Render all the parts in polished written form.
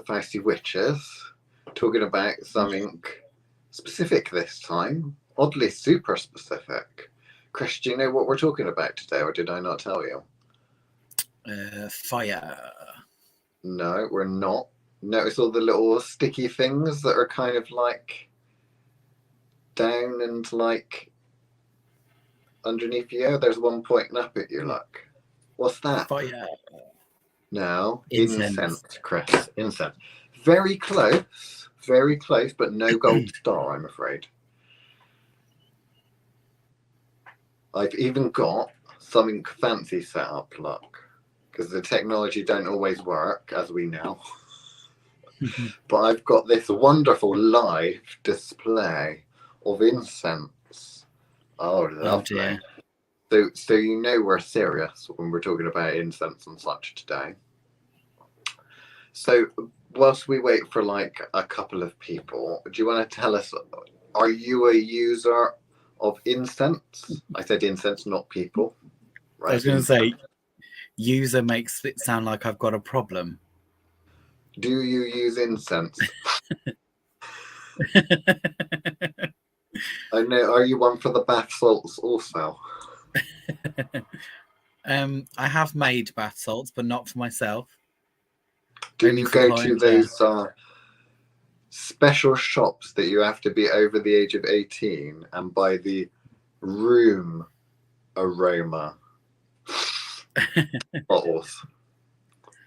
Fausty Witches, talking about something specific this time, oddly super specific. Chris, do you know what we're talking about today, or did I not tell you? Fire. No, we're not. Notice all the little sticky things that are kind of like down and like underneath you? There's one pointing up at you, look. What's that? Fire. No, Incense. Chris. Incense. Very close, but no gold star, I'm afraid. I've even got something fancy set up, look, because the technology don't always work, as we know. But I've got this wonderful live display of incense. Oh, lovely. So you know we're serious when we're talking about incense and such today. So whilst we wait for like a couple of people, do you want to tell us, are you a user of incense? I said incense, not people. Right? I was going to say, user makes it sound like I've got a problem. Do you use incense? I know. Are you one for the bath salts also? I have made bath salts, but not for myself. Do you go to those special shops that you have to be over the age of 18 and buy the room aroma bottles?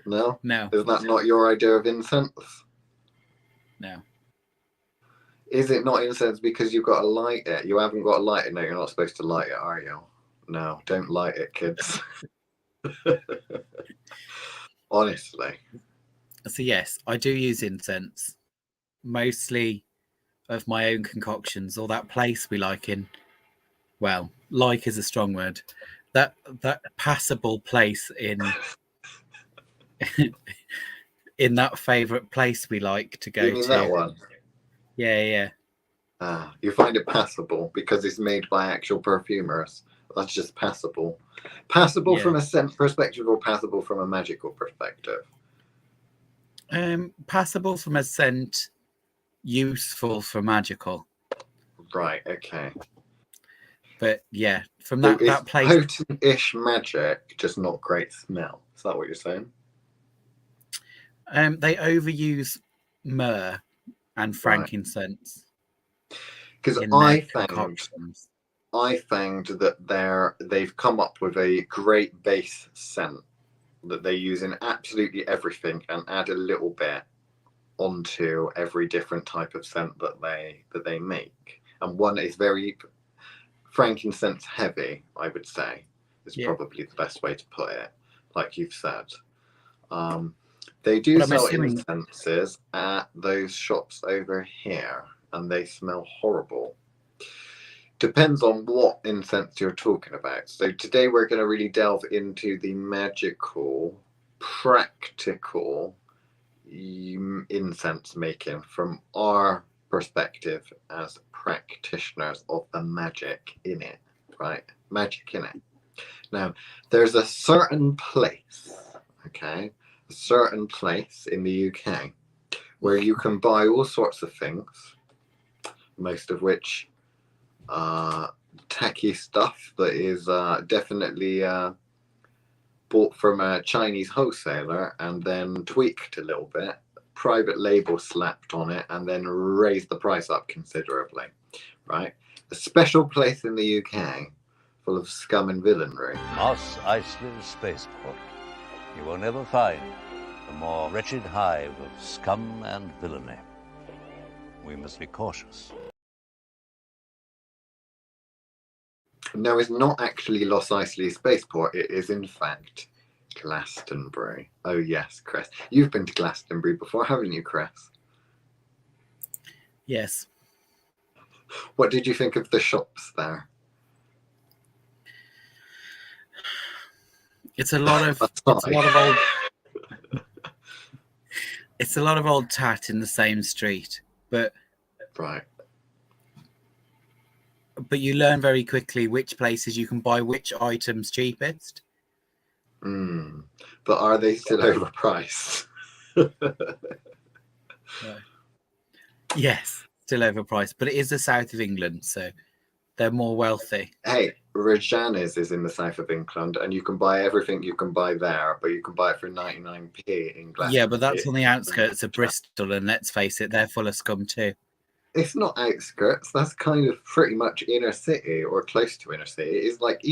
No? No. Is that not your idea of incense? No. Is it not incense because you've got to light it? You haven't got to light it. No, you're not supposed to light it, are you? No, don't light it, kids. Honestly. So yes, I do use incense. Mostly of my own concoctions, or that place we like in. Well, like is a strong word. That passable place in in that favourite place we like to go you mean to. That one? Yeah. You find it passable because it's made by actual perfumers. That's just passable. Passable from a scent perspective, or passable from a magical perspective? Passable from a scent, useful for magical. Right, okay. But yeah, from that place. Potent-ish magic, just not great smell. Is that what you're saying? They overuse myrrh and frankincense. Because I found that they've come up with a great base scent that they use in absolutely everything and add a little bit onto every different type of scent that they make. And one is very frankincense heavy, I would say, is probably the best way to put it, like you've said. They do sell incenses at those shops over here, and they smell horrible. Depends on what incense you're talking about. So today we're going to really delve into the magical, practical incense making from our perspective as practitioners of the magic in it, right? Magic in it. Now, there's a certain place, a certain place in the UK where you can buy all sorts of things, most of which tacky stuff that is definitely bought from a Chinese wholesaler and then tweaked a little bit, private label slapped on it, and then raised the price up considerably, right? A special place in the UK full of scum and villainy. Moss Eisley Spaceport. You will never find a more wretched hive of scum and villainy. We must be cautious. No, it's not actually Moss Eisley Spaceport. It is, in fact, Glastonbury. Oh, yes, Chris. You've been to Glastonbury before, haven't you, Chris? Yes. What did you think of the shops there? It's a lot of old tat in the same street, but right. But you learn very quickly which places you can buy which items cheapest. But are they still overpriced? Yes, still overpriced, but it is the south of England, so they're more wealthy. Hey, Reggiana's is in the south of England, and you can buy everything you can buy there, but you can buy it for 99p in Glastonbury. Yeah, but that's on the outskirts of Bristol, and let's face it, they're full of scum too. It's not outskirts. That's kind of pretty much inner city or close to inner city. It's like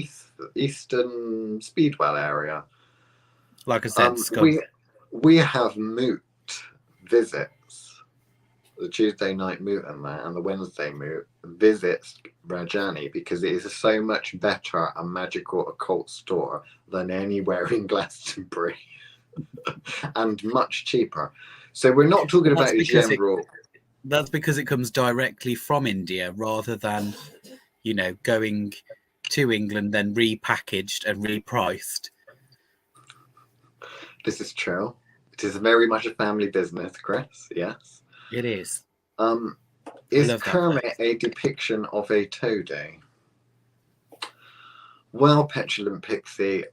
Eastern Speedwell area. Like I said, scum. We have moot visits. The Tuesday night moot and that, and the Wednesday moot visits Rajani because it is so much better a magical occult store than anywhere in Glastonbury, and much cheaper. So we're not talking about a general. That's because it comes directly from India rather than, going to England, then repackaged and repriced. This is true. It is very much a family business, Chris. Yes. It is. Is Kermit a depiction of a toady? Well, Petulant Pixie,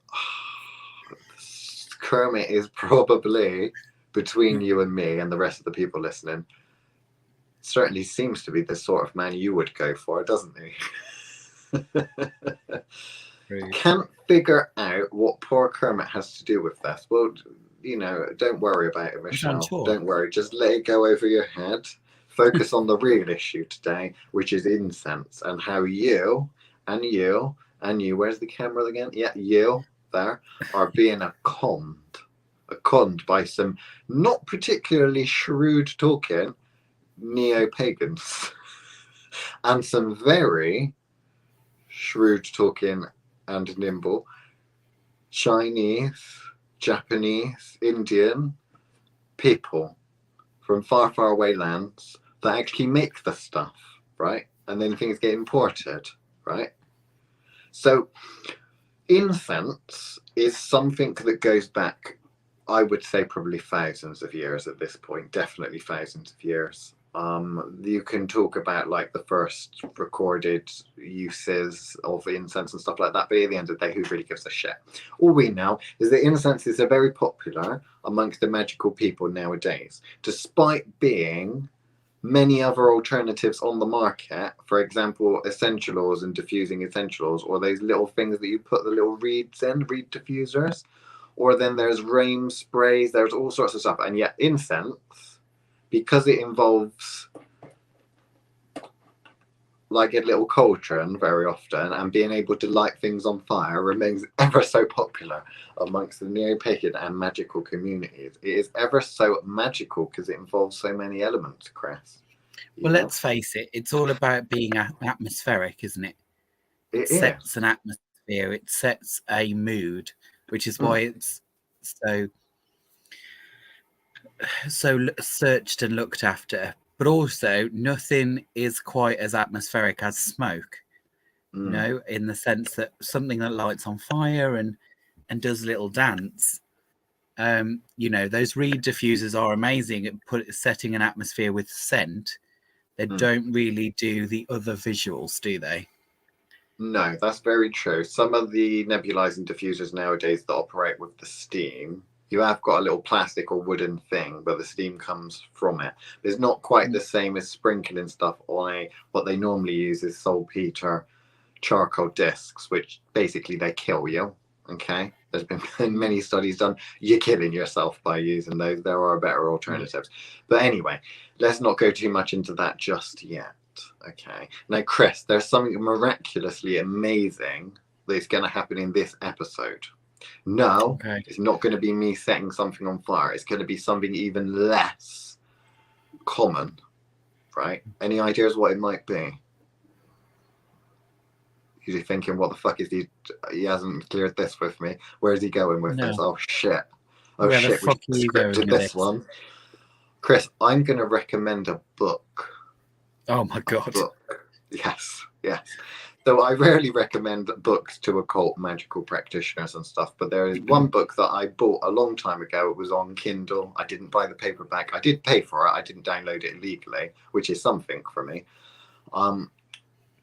Kermit is probably, between you and me and the rest of the people listening, certainly seems to be the sort of man you would go for, doesn't he? Can't figure out what poor Kermit has to do with this. Well, don't worry about it, Michelle. Don't worry. Just let it go over your head. Focus on the real issue today, which is incense, and how you, where's the camera again? Yeah, you there are being conned by some not particularly shrewd talking neo-pagans and some very shrewd talking and nimble Chinese, Japanese, Indian people from far, far away lands that actually make the stuff, right? And then things get imported, right? So incense is something that goes back, I would say, probably thousands of years at this point, definitely thousands of years. You can talk about like the first recorded uses of incense and stuff like that, but at the end of the day, who really gives a shit? All we know is that incense is very popular amongst the magical people nowadays, despite being many other alternatives on the market. For example, essential oils and diffusing essential oils, or those little things that you put the little reeds in, reed diffusers, or then there's rain sprays, there's all sorts of stuff. And yet incense, because it involves like a little cauldron very often and being able to light things on fire, remains ever so popular amongst the neo-pagan and magical communities. It is ever so magical because it involves so many elements, Chris. Well, let's face it, it's all about being atmospheric, isn't it? It sets an atmosphere, it sets a mood, which is why it's so searched and looked after. But also, nothing is quite as atmospheric as smoke, in the sense that something that lights on fire and does a little dance. Those reed diffusers are amazing at setting an atmosphere with scent. They don't really do the other visuals, do they? No, that's very true. Some of the nebulizing diffusers nowadays that operate with the steam, you have got a little plastic or wooden thing, but the steam comes from it. It's not quite the same as sprinkling stuff on what they normally use is saltpeter charcoal discs, which basically they kill you. Okay, there's been many studies done. You're killing yourself by using those. There are better alternatives. But anyway, let's not go too much into that just yet. Okay. Now, Chris, there's something miraculously amazing that's going to happen in this episode. No, It's not going to be me setting something on fire. It's going to be something even less common, right? Any ideas what it might be? You're thinking, what the fuck is he? He hasn't cleared this with me. Where is he going with this? Oh shit! Oh Where shit! We scripted this one. Chris, I'm going to recommend a book. Oh my god! Yes. So I rarely recommend books to occult magical practitioners and stuff, but there is one book that I bought a long time ago. It was on Kindle. I didn't buy the paperback. I did pay for it. I didn't download it legally, which is something for me.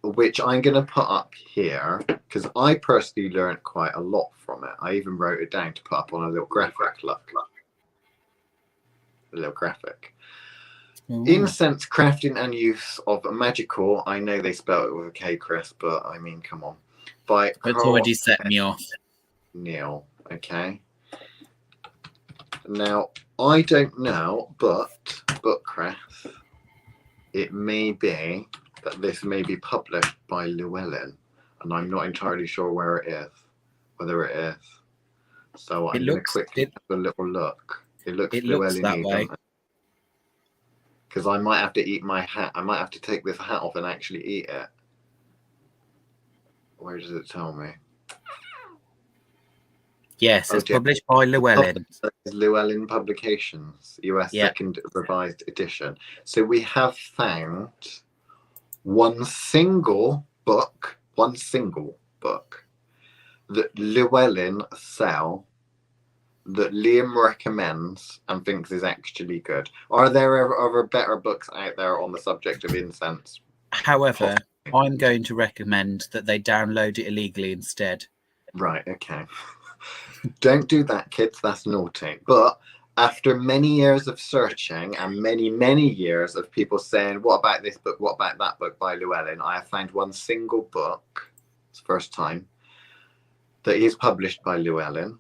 Which I'm going to put up here because I personally learned quite a lot from it. I even wrote it down to put up on a little graphic. Look. A little graphic. Ooh. Incense crafting and use of magical. I know they spell it with a K, Chris, but I mean, come on. By It's Carl already set me off. Neil. Okay. Now I don't know, but Chris, it may be that this may be published by Llewellyn, and I'm not entirely sure whether it is. So I'm going to quickly have a little look. It looks that way. Because I might have to eat my hat. I might have to take this hat off and actually eat it. Where does it tell me? Yes, it's published by Llewellyn. Llewellyn Publications, US Second Revised Edition. So we have found one single book that Llewellyn sell that Liam recommends and thinks is actually good. Are there other better books out there on the subject of incense? However, I'm going to recommend that they download it illegally instead. Right, okay. Don't do that, kids. That's naughty. But after many years of searching and many years of people saying, what about this book? What about that book by Llewellyn? I have found one single book. It's the first time that is published by Llewellyn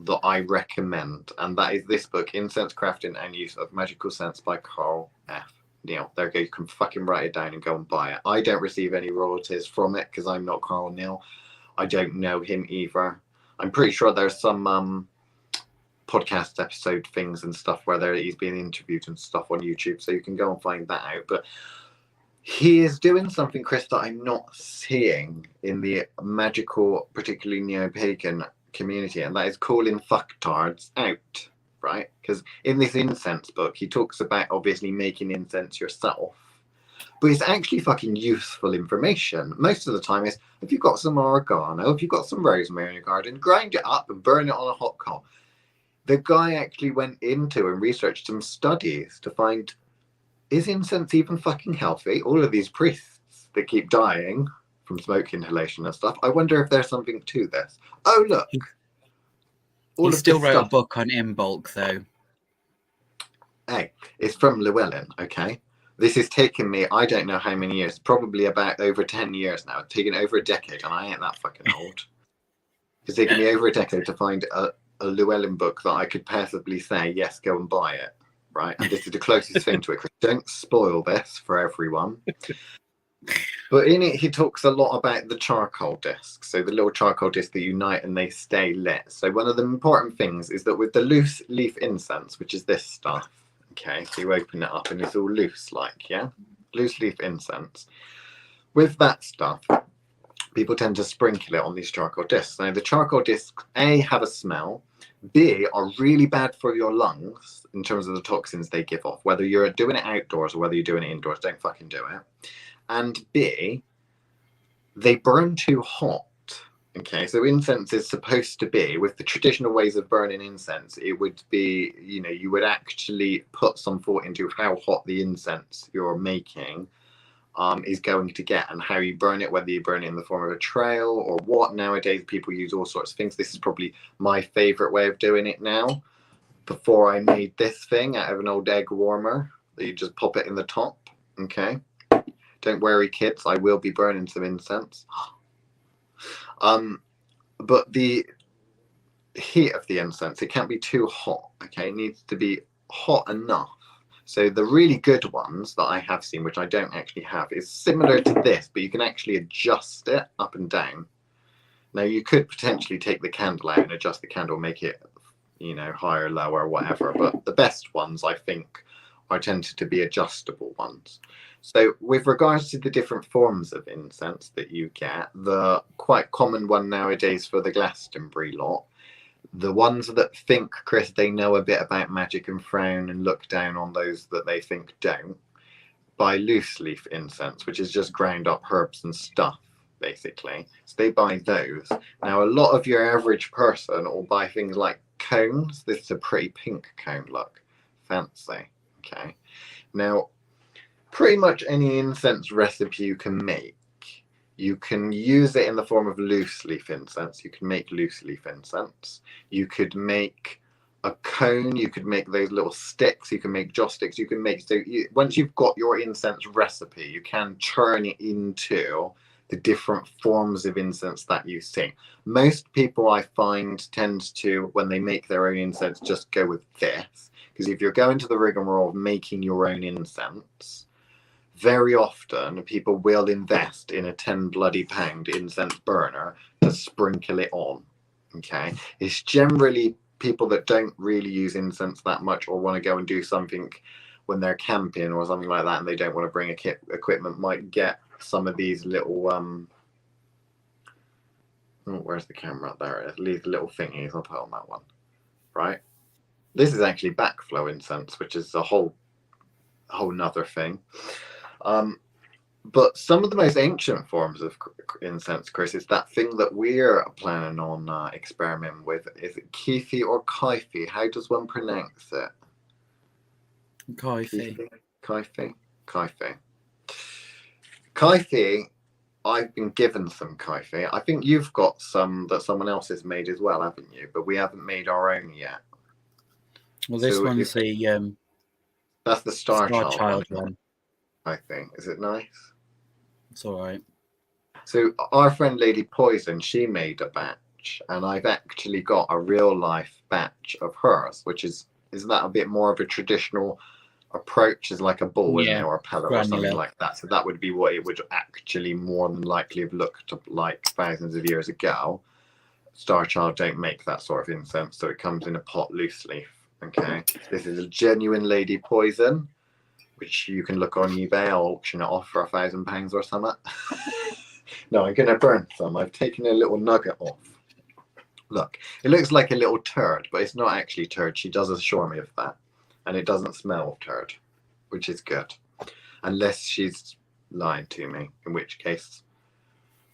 that I recommend, and that is this book, Incense Crafting and Use of Magical Scents by Carl F. Neil. There you go. You can fucking write it down and go and buy it. I don't receive any royalties from it because I'm not Carl Neil. I don't know him either. I'm pretty sure there's some podcast episode things and stuff where he's being interviewed and stuff on YouTube, so you can go and find that out. But he is doing something, Chris, that I'm not seeing in the magical, particularly neo-pagan community, and that is calling fucktards out, right? Because in this incense book, he talks about obviously making incense yourself, but it's actually fucking useful information. Most of the time is, if you've got some oregano, if you've got some rosemary in your garden, grind it up and burn it on a hot coal. The guy actually went into and researched some studies to find, is incense even fucking healthy? All of these priests that keep dying from smoke inhalation and stuff, I wonder if there's something to this. Oh, look. He still wrote a book on Imbolc, though. Hey, it's from Llewellyn, okay? This has taken me, I don't know how many years, probably about over 10 years now. It's taken over a decade, and I ain't that fucking old. It's taken me over a decade to find a Llewellyn book that I could passively say, yes, go and buy it, right? And this is the closest thing to it. Don't spoil this for everyone. But in it, he talks a lot about the charcoal discs. So the little charcoal discs that unite and they stay lit. So one of the important things is that with the loose leaf incense, which is this stuff, okay, so you open it up and it's all loose like, yeah? Loose leaf incense. With that stuff, people tend to sprinkle it on these charcoal discs. Now the charcoal discs, A, have a smell, B, are really bad for your lungs in terms of the toxins they give off. Whether you're doing it outdoors or whether you're doing it indoors, don't fucking do it. And B, they burn too hot. Okay, so incense is supposed to be, with the traditional ways of burning incense, it would be, you know, you would actually put some thought into how hot the incense you're making is going to get and how you burn it, whether you burn it in the form of a trail or what. Nowadays, people use all sorts of things. This is probably my favorite way of doing it now. Before I made this thing out of an old egg warmer, that you just pop it in the top, okay? Don't worry, kids, I will be burning some incense. But the heat of the incense, it can't be too hot, okay? It needs to be hot enough. So the really good ones that I have seen, which I don't actually have, is similar to this, but you can actually adjust it up and down. Now, you could potentially take the candle out and adjust the candle, make it, you know, higher, lower, whatever. But the best ones, I think, are tended to be adjustable ones. So with regards to the different forms of incense that you get, the quite common one nowadays for the Glastonbury lot, the ones that think, Chris, they know a bit about magic and frown and look down on those that they think don't, buy loose leaf incense, which is just ground up herbs and stuff, basically. So they buy those. Now, a lot of your average person will buy things like cones. This is a pretty pink cone, look. Fancy. Okay. Now, pretty much any incense recipe you can make, you can use it in the form of loose leaf incense. You can make loose leaf incense. You could make a cone. You could make those little sticks. You can make joss sticks. You can make once you've got your incense recipe, you can turn it into the different forms of incense that you see. Most people I find tend to, when they make their own incense, just go with this, because if you're going to the rigmarole of making your own incense, very often people will invest in a 10 bloody pound incense burner to sprinkle it on. Okay, it's generally people that don't really use incense that much, or want to go and do something when they're camping or something like that, and they don't want to bring equipment, might get some of these little where's the camera? There it is. These little thingies. I'll put on that one. Right. This is actually backflow incense, which is a whole nother thing. But some of the most ancient forms of incense, Chris, is that thing that we're planning on experimenting with. Is it Kefi or Kaifi? How does one pronounce it? Kaifi. Kaifi. I've been given some Kaifi. I think you've got some that someone else has made as well, haven't you? But we haven't made our own yet. Well, this one's the that's the Star Child one. I think. Is it nice? It's all right. So our friend Lady Poison, she made a batch, and I've actually got a real life batch of hers, which is that a bit more of a traditional approach, is like a ball, isn't it, or a pellet or something like that. So that would be what it would actually more than likely have looked like thousands of years ago. Star Child don't make that sort of incense, so it comes in a pot loose leaf. Okay, this is a genuine Lady Poison, which you can look on eBay. I'll auction it off for £1,000 or something. No, I'm gonna burn some. I've taken a little nugget off. Look, it looks like a little turd, but it's not actually turd. She does assure me of that. And it doesn't smell of turd, which is good. Unless she's lying to me, in which case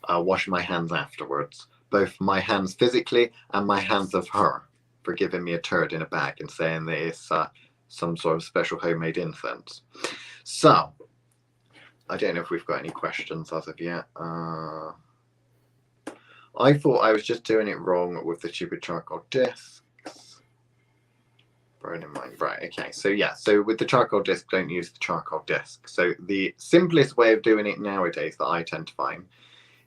I'll wash my hands afterwards. Both my hands physically and my hands of her for giving me a turd in a bag and saying that it's some sort of special homemade incense. So, I don't know if we've got any questions as of yet. I thought I was just doing it wrong with the stupid charcoal discs. In mind. Right, okay, so yeah, so with the charcoal disc, don't use the charcoal disc. So the simplest way of doing it nowadays that I tend to find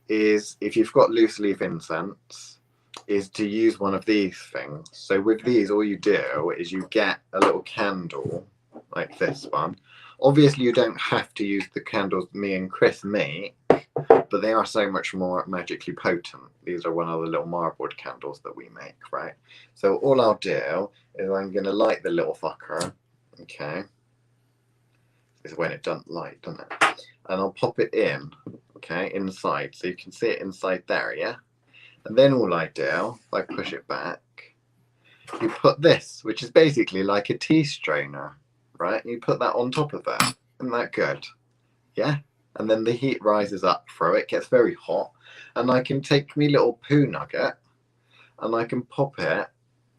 is, if you've got loose leaf incense, is to use one of these things. So with these, all you do is you get a little candle like this one. Obviously you don't have to use the candles me and Chris make, but they are so much more magically potent. These are one of the little marbled candles that we make, right? So all I'll do is I'm going to light the little fucker, okay? This is when it doesn't light, doesn't it? And I'll pop it in, okay, inside. So you can see it inside there, yeah? And then all I do, if I push it back, you put this, which is basically like a tea strainer, right? And you put that on top of it. Isn't that good? Yeah? And then the heat rises up through it, gets very hot, and I can take me little poo nugget and I can pop it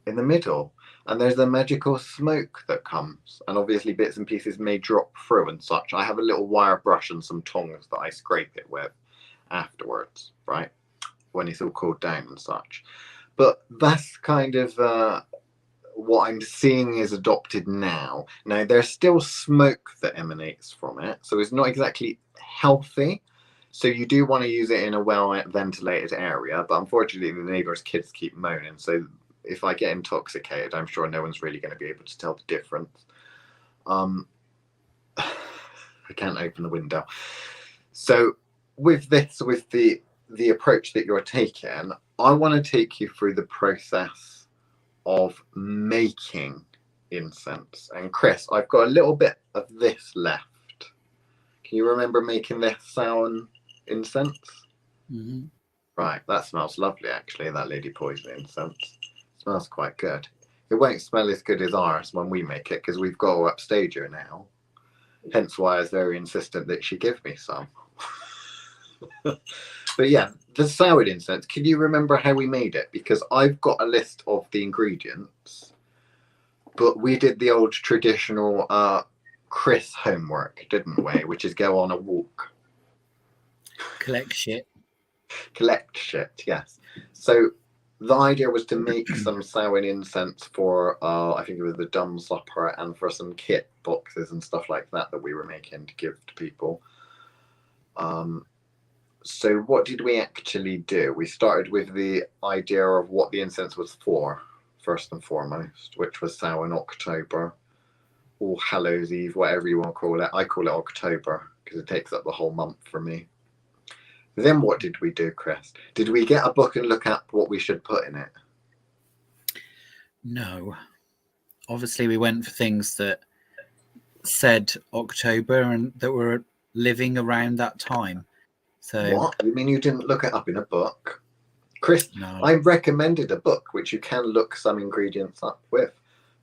in the middle, and there's a magical smoke that comes, and obviously bits and pieces may drop through and such. I have a little wire brush and some tongs that I scrape it with afterwards, right, when it's all cooled down and such. But that's kind of what I'm seeing is adopted now. Now, there's still smoke that emanates from it, so it's not exactly healthy. So you do want to use it in a well-ventilated area, but unfortunately the neighbours' kids keep moaning. So if I get intoxicated, I'm sure no one's really going to be able to tell the difference. I can't open the window. So with this, with the approach that you're taking, I want to take you through the process of making incense. And Chris, I've got a little bit of this left. Can you remember making this sound incense? Mm-hmm. Right, that smells lovely actually, that Lady Poison incense. Smells quite good. It won't smell as good as ours when we make it, because we've got to upstage her now. Hence why I was very insistent that she give me some. But yeah, the soured incense, can you remember how we made it? Because I've got a list of the ingredients, but we did the old traditional Chris homework, didn't we? Which is go on a walk. Collect shit. Collect shit, yes. So the idea was to make some Samhain incense for, I think it was the Dumb Supper, and for some kit boxes and stuff like that we were making to give to people. So what did we actually do? We started with the idea of what the incense was for, first and foremost, which was Samhain October, All Hallows Eve, whatever you want to call it. I call it October because it takes up the whole month for me. Then what did we do, Chris? Did we get a book and look at what we should put in it? No. Obviously, we went for things that said October and that were living around that time. So what? You mean you didn't look it up in a book? Chris, no. I recommended a book which you can look some ingredients up with,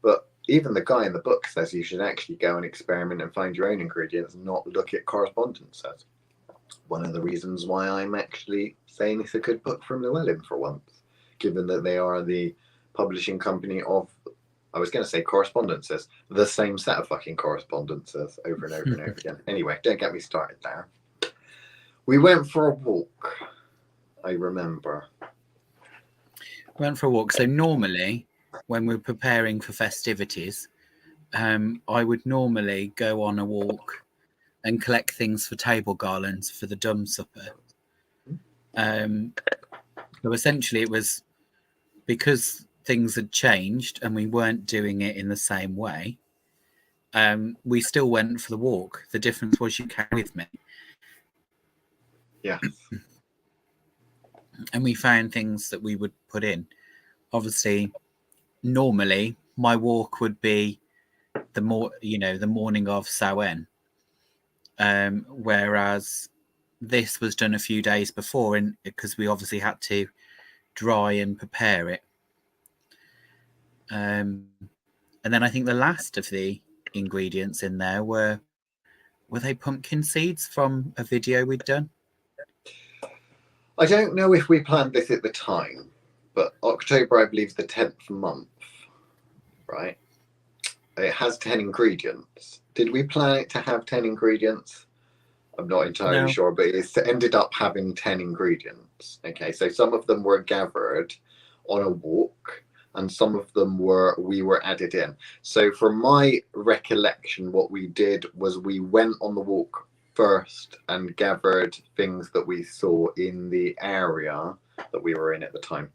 but even the guy in the book says you should actually go and experiment and find your own ingredients and not look at correspondences. One of the reasons why I'm actually saying it's a good book from Llewellyn for once, given that they are the publishing company of, I was going to say correspondences, the same set of fucking correspondences over and over and over again. Anyway, don't get me started there. We went for a walk, I remember. Went for a walk. So normally, when we're preparing for festivities, I would normally go on a walk and collect things for table garlands for the Dumb Supper. So essentially, it was because things had changed and we weren't doing it in the same way. We still went for the walk. The difference was you came with me. Yeah. And we found things that we would put in. Obviously, normally my walk would be the morning of Samhain, whereas this was done a few days before, and because we obviously had to dry and prepare it. And then I think the last of the ingredients in there were they pumpkin seeds from a video we'd done? I don't know if we planned this at the time, but October, I believe, is the 10th month, right? It has 10 ingredients. Did we plan it to have 10 ingredients? I'm not entirely sure, but it ended up having 10 ingredients. Okay, so some of them were gathered on a walk, and some of them we were added in. So from my recollection, what we did was we went on the walk first and gathered things that we saw in the area that we were in at the time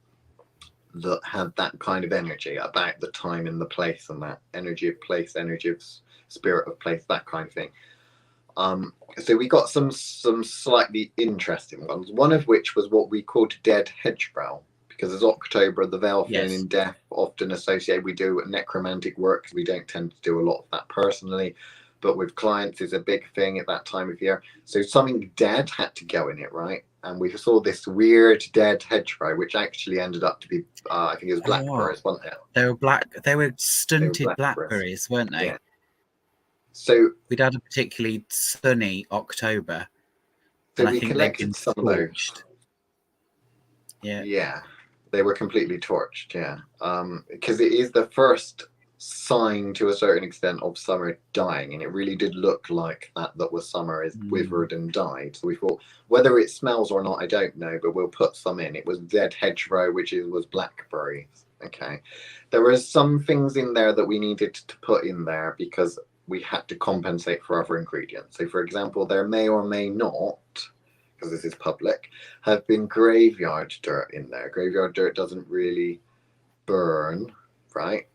that had that kind of energy about the time and the place, and that energy of place, energy of spirit of place, that kind of thing. So we got some slightly interesting ones, one of which was what we called dead hedgerow, because as October, the veil thin in death often associated, we do necromantic work. We don't tend to do a lot of that personally, but with clients is a big thing at that time of year. So something dead had to go in it, right? And we saw this weird dead hedgerow, which actually ended up to be, I think it was blackberries, wasn't it? They were stunted blackberries, weren't they? Yeah. So we'd had a particularly sunny October. So we collected some of those. Yeah. Yeah. They were completely torched, yeah. Because it is the first sign to a certain extent of summer dying, and it really did look like that was summer is withered and died. So we thought, whether it smells or not, I don't know, but we'll put some in. It was dead hedgerow, which was blackberries. Okay, there were some things in there that we needed to put in there because we had to compensate for other ingredients. So for example, there may or may not, because this is public, have been graveyard dirt in there. Graveyard dirt doesn't really burn, right?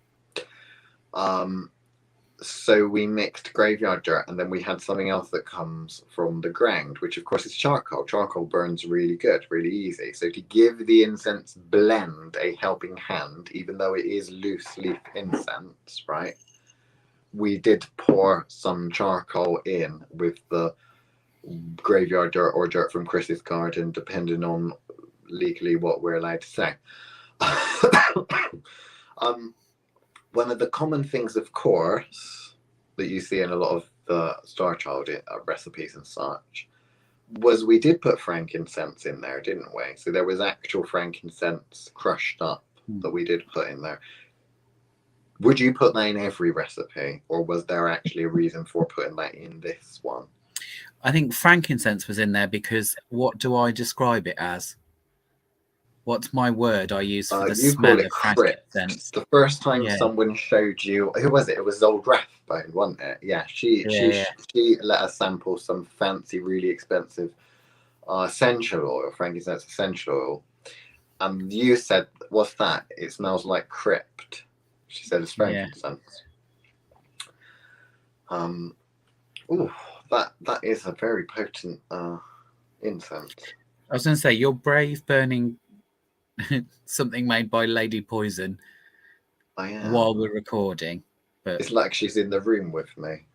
So we mixed graveyard dirt, and then we had something else that comes from the ground, which of course is charcoal. Charcoal burns really good, really easy. So to give the incense blend a helping hand, even though it is loose leaf incense, right? We did pour some charcoal in with the graveyard dirt or dirt from Chris's garden, depending on legally what we're allowed to say. One of the common things, of course, that you see in a lot of the Star Child recipes and such, was we did put frankincense in there, didn't we? So there was actual frankincense crushed up that we did put in there. Would you put that in every recipe, or was there actually a reason for putting that in this one? I think frankincense was in there because what do I describe it as? What's my word I use for the You smell call it of crypt. frankincense? The first time Yeah. someone showed you, who was it? It was old Rathbone, wasn't it? Yeah, she let us sample some fancy, really expensive essential oil, frankincense essential oil. And you said, "What's that? It smells like crypt." She said it's frankincense. Ooh, that is a very potent incense. I was going to say, you're brave burning something made by Lady Poison while we're recording. But it's like she's in the room with me,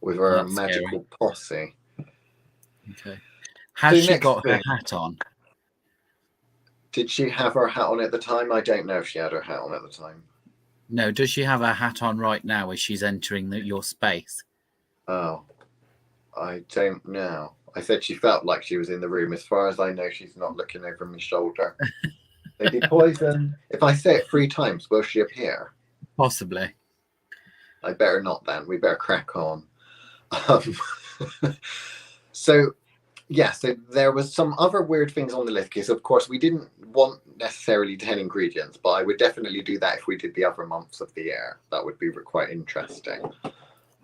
with her magical posse. Okay. Has she got her hat on? Did she have her hat on at the time? I don't know if she had her hat on at the time. No, does she have her hat on right now as she's entering your space? Oh, I don't know. I said she felt like she was in the room. As far as I know, she's not looking over my shoulder. Lady Poison, if I say it 3 times, will she appear? Possibly. I better not then. We better crack on. So there was some other weird things on the list because, of course, we didn't want necessarily 10 ingredients, but I would definitely do that if we did the other months of the year. That would be quite interesting.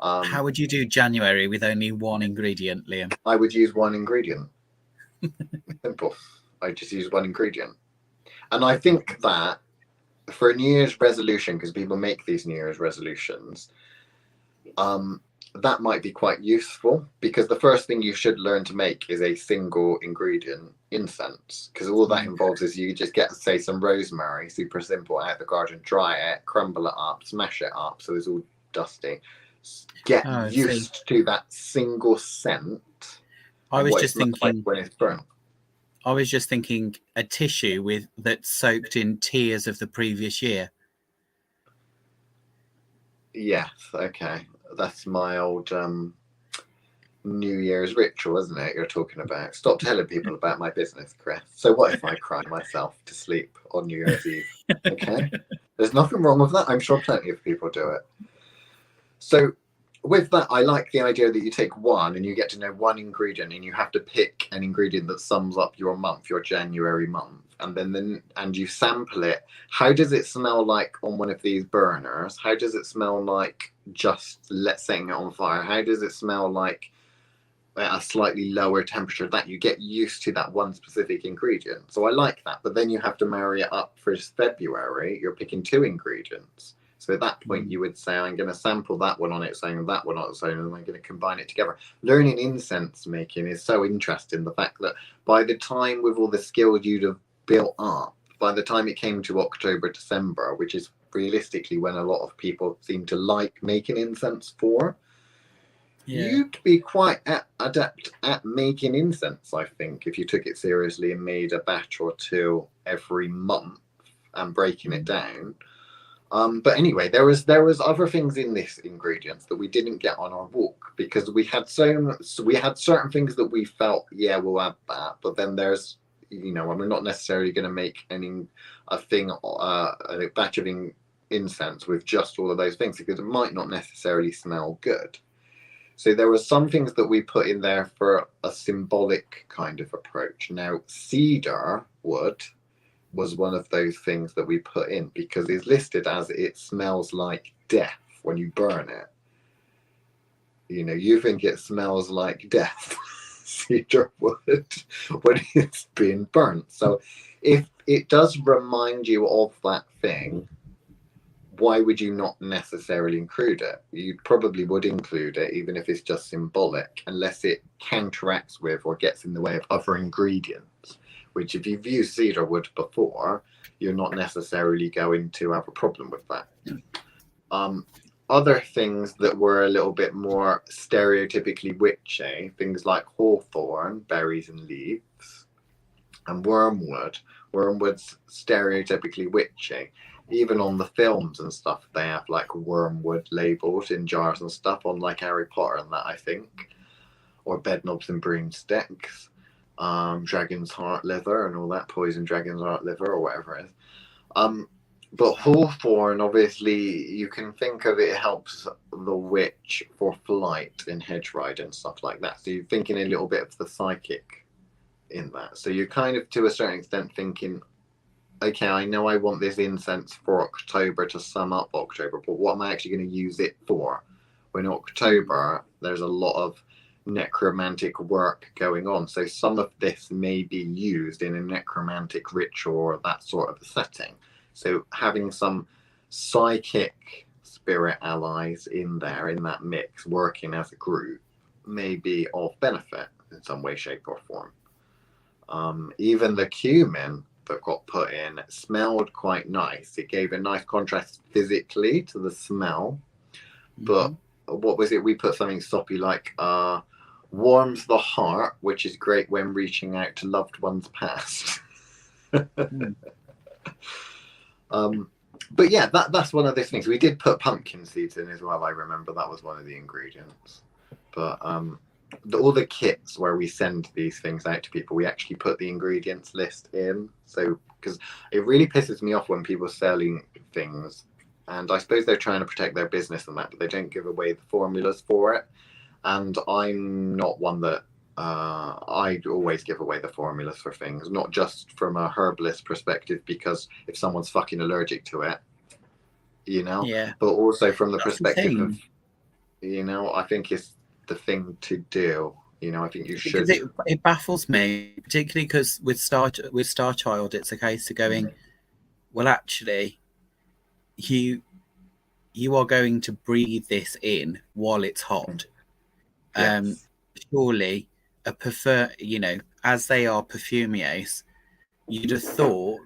How would you do January with only 1 ingredient, Liam? I would use 1 ingredient. Simple. I just use 1 ingredient. And I think that for a New Year's resolution, because people make these New Year's resolutions, that might be quite useful, because the first thing you should learn to make is a single ingredient incense, because all that involves is you just get, say, some rosemary, super simple, out of the garden, dry it, crumble it up, smash it up so it's all dusty. Get used to that single scent. I was just thinking like when it's burnt. I was just thinking a tissue that's soaked in tears of the previous year. Yes, okay. That's my old New Year's ritual, isn't it? You're talking about. Stop telling people about my business, Chris. So what if I cry myself to sleep on New Year's Eve? Okay, there's nothing wrong with that. I'm sure plenty of people do it. So with that, I like the idea that you take 1 and you get to know 1 ingredient, and you have to pick an ingredient that sums up your month, your January month, and you sample it. How does it smell like on one of these burners? How does it smell like just setting it on fire? How does it smell like at a slightly lower temperature? That you get used to that 1 specific ingredient. So I like that. But then you have to marry it up for February. You're picking 2 ingredients. So at that point, you would say, I'm going to sample that one on its own and that one on its own, and I'm going to combine it together. Learning incense making is so interesting. The fact that by the time, with all the skills you'd have built up, by the time it came to October, December, which is realistically when a lot of people seem to like making incense for, you'd be quite adept at making incense, I think, if you took it seriously and made a batch or 2 every month and breaking it down. But anyway, there was other things in this ingredients that we didn't get on our walk, because we had certain things that we felt, we'll add that, but then there's, we're not necessarily going to make a batch of incense with just all of those things, because it might not necessarily smell good. So there were some things that we put in there for a symbolic kind of approach. Now, cedar wood was one of those things that we put in, because it's listed as it smells like death when you burn it. You think it smells like death, cedar wood, when it's been burnt. So if it does remind you of that thing, why would you not necessarily include it? You probably would include it, even if it's just symbolic, unless it counteracts with or gets in the way of other ingredients, which if you've used cedar wood before, you're not necessarily going to have a problem with that. Other things that were a little bit more stereotypically witchy, things like hawthorn, berries and leaves, and wormwood. Wormwood's stereotypically witchy. Even on the films and stuff, they have like wormwood labeled in jars and stuff, on like Harry Potter and that, I think, or bed knobs and broomsticks. Dragon's heart liver and all that, poison dragon's heart liver or whatever it is. But hawthorn, obviously, you can think of it helps the witch for flight in hedge ride and stuff like that. So you're thinking a little bit of the psychic in that. So you're kind of, to a certain extent, thinking okay, I know I want this incense for October to sum up October, but what am I actually going to use it for? When October, there's a lot of necromantic work going on. So some of this may be used in a necromantic ritual or that sort of a setting. So having some psychic spirit allies in there, in that mix, working as a group, may be of benefit in some way, shape, or form. Even the cumin that got put in smelled quite nice. It gave a nice contrast physically to the smell. But what was it? We put something soppy like warms the heart, which is great when reaching out to loved ones past. But yeah, that's one of those things. We did put pumpkin seeds in as well. I remember that was one of the ingredients. But all the kits where we send these things out to people, we actually put the ingredients list in. So, because it really pisses me off when people are selling things, and I suppose they're trying to protect their business and that, but they don't give away the formulas for it. And I'm not one that I always give away the formulas for things, not just from a herbalist perspective, because if someone's fucking allergic to it, you know, but also from the perspective of, you know, I think it's the thing to do. You know, I think you should. Because it baffles me, particularly because with Star Child, it's a case of going, well, actually, you are going to breathe this in while it's hot. Yes. Surely, you know, as they are perfumiers, you'd have thought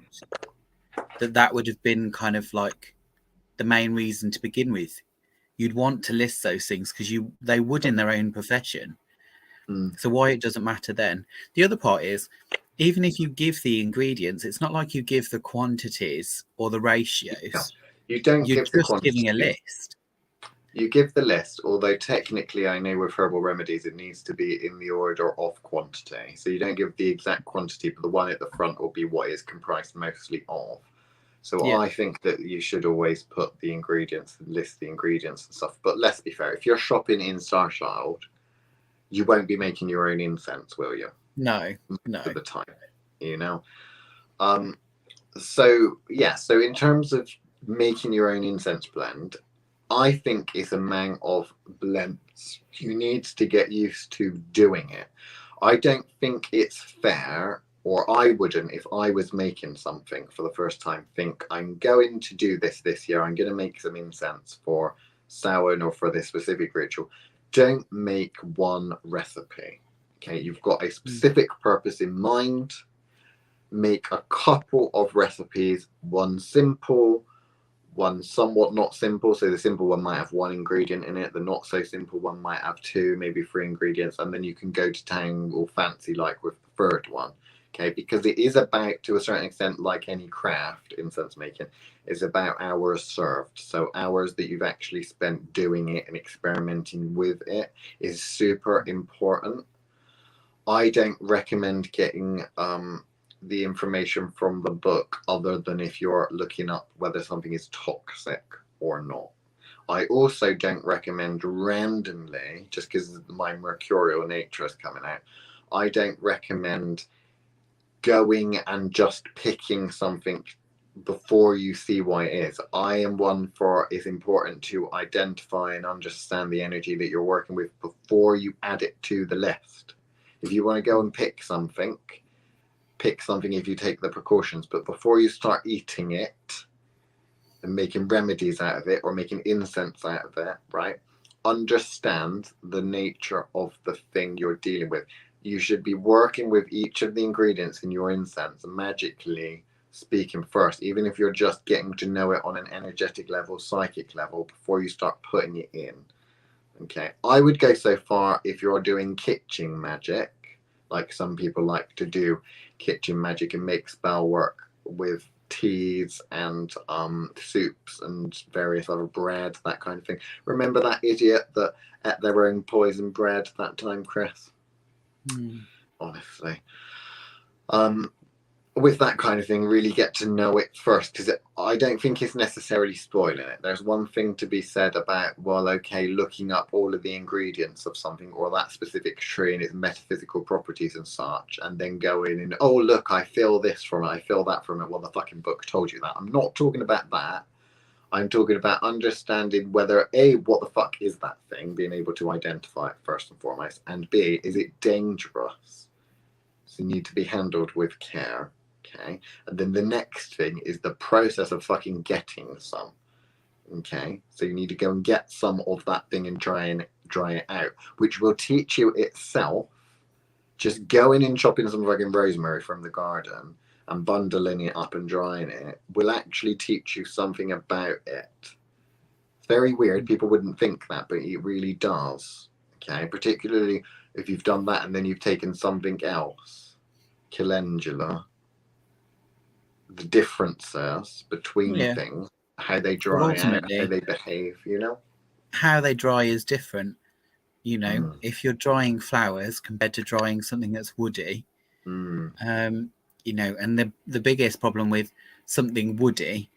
that would have been kind of like the main reason to begin with. You'd want to list those things because they would in their own profession. So why it doesn't matter then? The other part is, even if you give the ingredients, it's not like you give the quantities or the ratios. No, you don't You're give the just quantity. giving a list. You give the list, although technically I know with herbal remedies it needs to be in the order of quantity. So you don't give the exact quantity, but the one at the front will be what is comprised mostly of. So I think that you should always put the ingredients and list the ingredients and stuff. But let's be fair, if you're shopping in Starchild, you won't be making your own incense, will you? No. Most of the time, you know. So in terms of making your own incense blend, I think it's a amount of blends. You need to get used to doing it. I don't think it's fair, or I wouldn't, if I was making something for the first time, think I'm going to do this year. I'm going to make some incense for Samhain or for this specific ritual. Don't make one recipe. Okay, you've got a specific purpose in mind. Make a couple of recipes, one simple, one somewhat not simple. So the simple one might have one ingredient in it. The not so simple one might have two, maybe three ingredients. And then you can go to town all fancy like with the third one. Okay, because it is about, to a certain extent, like any craft, incense making, is about hours served. So hours that you've actually spent doing it and experimenting with it is super important. I don't recommend getting the information from the book other than if you're looking up whether something is toxic or not. I also don't recommend randomly, just because my mercurial nature is coming out, I don't recommend going and just picking something before you see what it is. I am one for, it's important to identify and understand the energy that you're working with before you add it to the list. If you want to go and pick something if you take the precautions, but before you start eating it and making remedies out of it or making incense out of it, right, understand the nature of the thing you're dealing with. You should be working with each of the ingredients in your incense, magically speaking first, even if you're just getting to know it on an energetic level, psychic level, before you start putting it in. Okay, I would go so far if you're doing kitchen magic, like some people like to do kitchen magic and make spell work with teas and soups and various other bread, that kind of thing. Remember that idiot that ate their own poison bread that time, Chris? Honestly. with that kind of thing, really get to know it first, because I don't think it's necessarily spoiling it. There's one thing to be said about, well, okay, looking up all of the ingredients of something or that specific tree and its metaphysical properties and such, and then go in and, oh, look, I feel this from it, I feel that from it. Well, the fucking book told you that. I'm not talking about that. I'm talking about understanding whether, A, what the fuck is that thing, being able to identify it first and foremost, and B, is it dangerous? So you need to be handled with care. Okay, and then the next thing is the process of fucking getting some. Okay, so you need to go and get some of that thing and dry it out, which will teach you itself. Just going and chopping some fucking rosemary from the garden and bundling it up and drying it will actually teach you something about it. It's very weird. People wouldn't think that, but it really does. Okay, particularly if you've done that and then you've taken something else, calendula. The differences between things, how they dry out, how they behave, you know? How they dry is different. You know, if you're drying flowers compared to drying something that's woody, you know, and the biggest problem with something woody,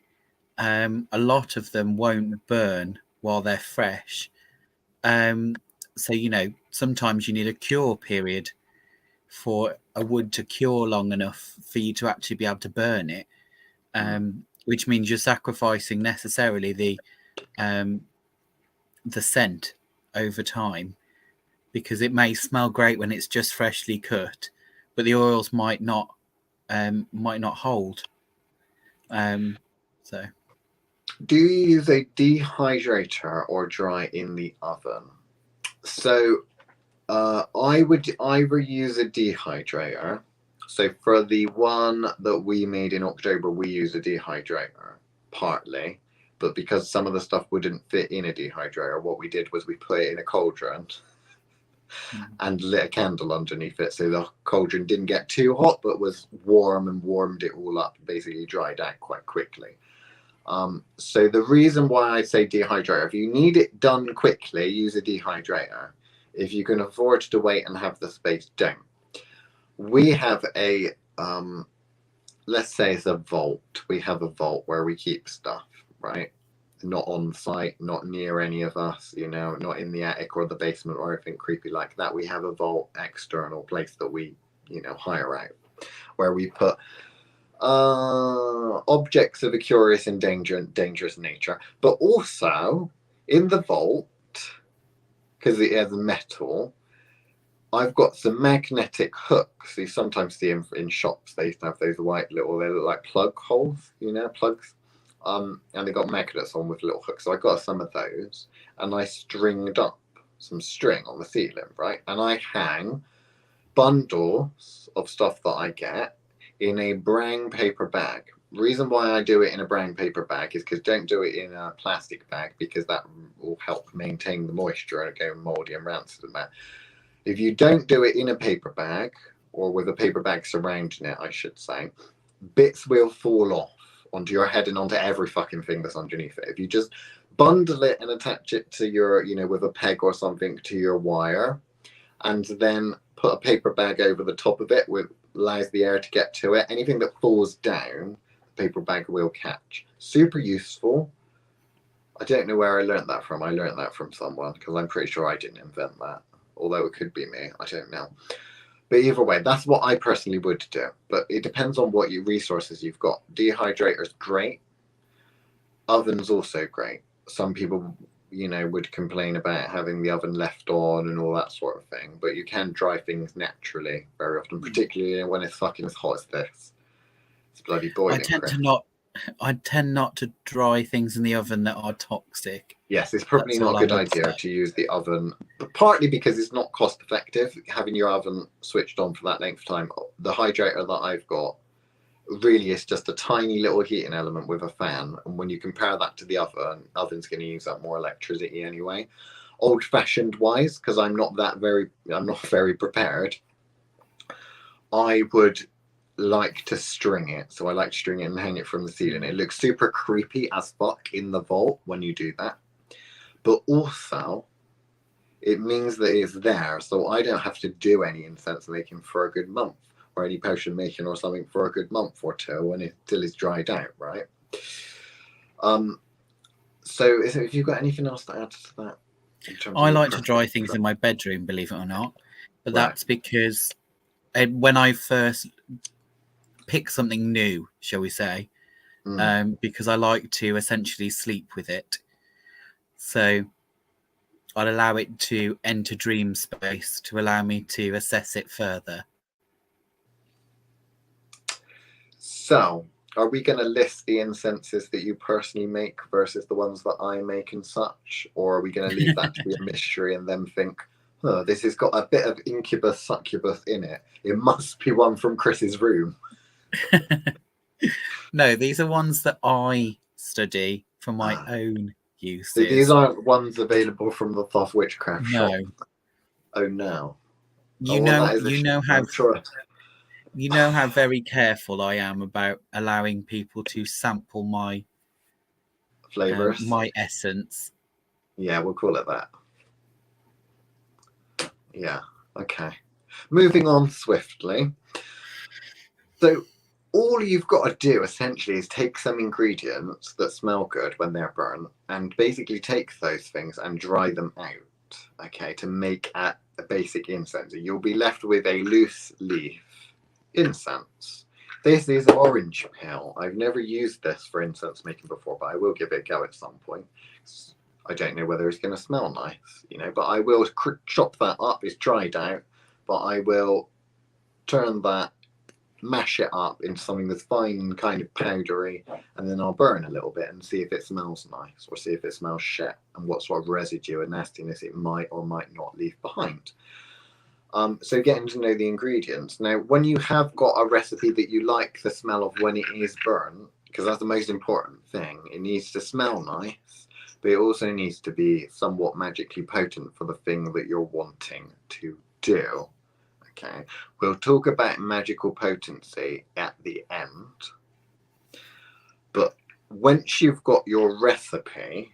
a lot of them won't burn while they're fresh. So, you know, sometimes you need a cure period for a wood to cure long enough for you to actually be able to burn it, which means you're sacrificing necessarily the scent over time, because it may smell great when it's just freshly cut, but the oils might not hold. So, do you use a dehydrator or dry in the oven? So I would either use a dehydrator. So for the one that we made in October, we used a dehydrator partly, but because some of the stuff wouldn't fit in a dehydrator, what we did was we put it in a cauldron and lit a candle underneath it, so the cauldron didn't get too hot but was warm and warmed it all up, basically dried out quite quickly. So the reason why I say dehydrator, if you need it done quickly, use a dehydrator. If you can afford to wait and have the space, don't. We have a, let's say it's a vault. We have a vault where we keep stuff, right? Not on site, not near any of us, you know, not in the attic or the basement or anything creepy like that. We have a vault external place that we, you know, hire out, where we put objects of a curious and dangerous nature, but also in the vault, because it has metal, I've got some magnetic hooks. You sometimes see them in shops. They used to have those white little, they look like plug holes, you know, plugs. And they got magnets on with little hooks. So I got some of those, and I stringed up some string on the ceiling, right? And I hang bundles of stuff that I get in a brown paper bag. Reason why I do it in a brown paper bag is because don't do it in a plastic bag, because that will help maintain the moisture and go moldy and rancid and that. If you don't do it in a paper bag, or with a paper bag surrounding it, I should say, bits will fall off onto your head and onto every fucking thing that's underneath it. If you just bundle it and attach it to your, you know, with a peg or something to your wire, and then put a paper bag over the top of it, which allows the air to get to it, anything that falls down, the paper bag will catch. Super useful. I don't know where I learned that from. I learned that from someone, because I'm pretty sure I didn't invent that. Although it could be me, I don't know. But either way, that's what I personally would do. But it depends on what resources you've got. Dehydrator's great. Oven's also great. Some people, you know, would complain about having the oven left on and all that sort of thing. But you can dry things naturally very often, particularly when it's fucking as hot as this. It's bloody boiling. I tend not to dry things in the oven that are toxic. Yes, it's probably not a good idea to use the oven, but partly because it's not cost effective having your oven switched on for that length of time. The hydrator that I've got really is just a tiny little heating element with a fan, and when you compare that to the oven's going to use up more electricity anyway. Old-fashioned wise, because I'm not very prepared, I would like to string it. So I like to string it and hang it from the ceiling. It looks super creepy as fuck in the vault when you do that, but also it means that it's there, so I don't have to do any incense making for a good month. or any potion making or something for a good month or two till it's dried out, right? So have you got anything else to add to that? I like to dry things in my bedroom, believe it or not, but Right. that's because when I first pick something new, shall we say, because I like to essentially sleep with it. So I'd allow it to enter dream space to allow me to assess it further. So, are we going to list the incenses that you personally make versus the ones that I make and such? Or are we going to leave that to be a mystery and then think, oh, this has got a bit of incubus succubus in it. It must be one from Chris's room. No, these are ones that I study for my own uses. So these aren't ones available from the Thoth Witchcraft shop. Oh no. You know how very careful I am about allowing people to sample my flavors, my essence. Yeah, we'll call it that. Yeah, okay. Moving on swiftly. So all you've got to do essentially is take some ingredients that smell good when they're burnt and basically take those things and dry them out, okay, to make a basic incense. You'll be left with a loose leaf incense. This is orange peel. I've never used this for incense making before, but I will give it a go at some point. I don't know whether it's going to smell nice, but I will chop that up. It's dried out, but I will turn that, mash it up into something that's fine and kind of powdery, and then I'll burn a little bit and see if it smells nice or see if it smells shit and what sort of residue and nastiness it might or might not leave behind. So getting to know the ingredients. Now, when you have got a recipe that you like the smell of when it is burnt, because that's the most important thing, it needs to smell nice, but it also needs to be somewhat magically potent for the thing that you're wanting to do. Okay, we'll talk about magical potency at the end. But once you've got your recipe,